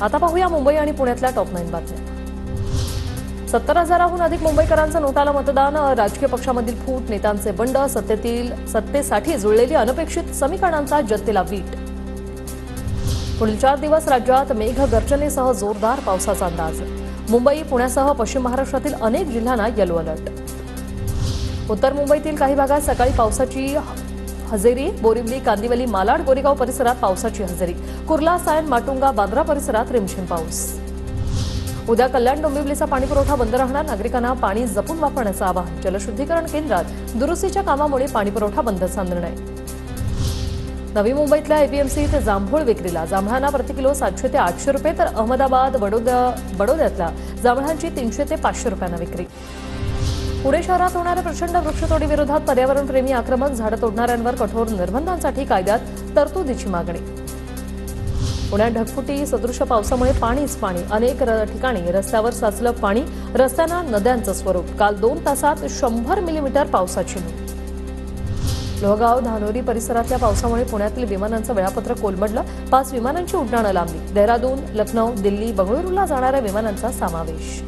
आता पाहूया मुंबई आणि पुण्यातल्या टॉप 9 बातम्या। 70,000हून अधिक मुंबईकरांचं नोटाला मतदान, राजकीय पक्षामधील फूट, नेत्यांचे बंड, सत्तेसाठी जुळलेली अनपेक्षित समीकरणांचा जनतेला वीट। पुढील 4 दिवस राज्यात मेघगर्जनेसह जोरदार पावसाचा अंदाज। मुंबई, पुण्यासह पश्चिम महाराष्ट्रातील अनेक जिल्ह्यांना येलो अलर्ट। उत्तर मुंबईतील काही भागात सकाळी पावसाची हजेरी, बोरिवली, कांदिवली, मालाड, गोरेगाव परिसरात पावसाची हजेरी। कुर्ला, सायन, माटुंगा, बांद्रा परिसरात रिमझिम पाऊस। उद्या कल्याण, डोंबिवलीचा पाणीपुरवठा बंद राहणार, नागरिकांना पाणी जपून वापरण्याचं आवाहन। जलशुद्धीकरण केंद्रात दुरुस्तीच्या कामामुळे पाणीपुरवठा बंदचा निर्णय। नवी मुंबईतल्या एपीएमसीत जांभूळ विक्रीला, जांभळांना प्रति किलो 700 ते 800 रुपये, तर अहमदाबाद, बडोद्यातल्या जांभळांची 300 ते 500 रुपयांना विक्री। पुणे शहरात होणाऱ्या प्रचंड वृक्षतोडीविरोधात पर्यावरणप्रेमी आक्रमक, झाडं तोडणाऱ्यांवर कठोर निर्बंधांसाठी कायद्यात तरतुदीची मागणी। पुण्यात ढगफुटी सदृश पावसामुळे पाणीच पाणी, अनेक ठिकाणी रस्त्यावर साचलं पाणी, रस्त्यांना नद्यांचं स्वरूप। काल 2 तासात 100 मिलीमीटर पावसाची नोंद। लोहगाव, धानोरी परिसरातल्या पावसामुळे पुण्यातील विमानांचं वेळापत्रक कोलमडलं, 5 विमानांची उड्डाणं लांबली। देहरादून, लखनौ, दिल्ली, बंगळुरूला जाणाऱ्या विमानांचा समावेश।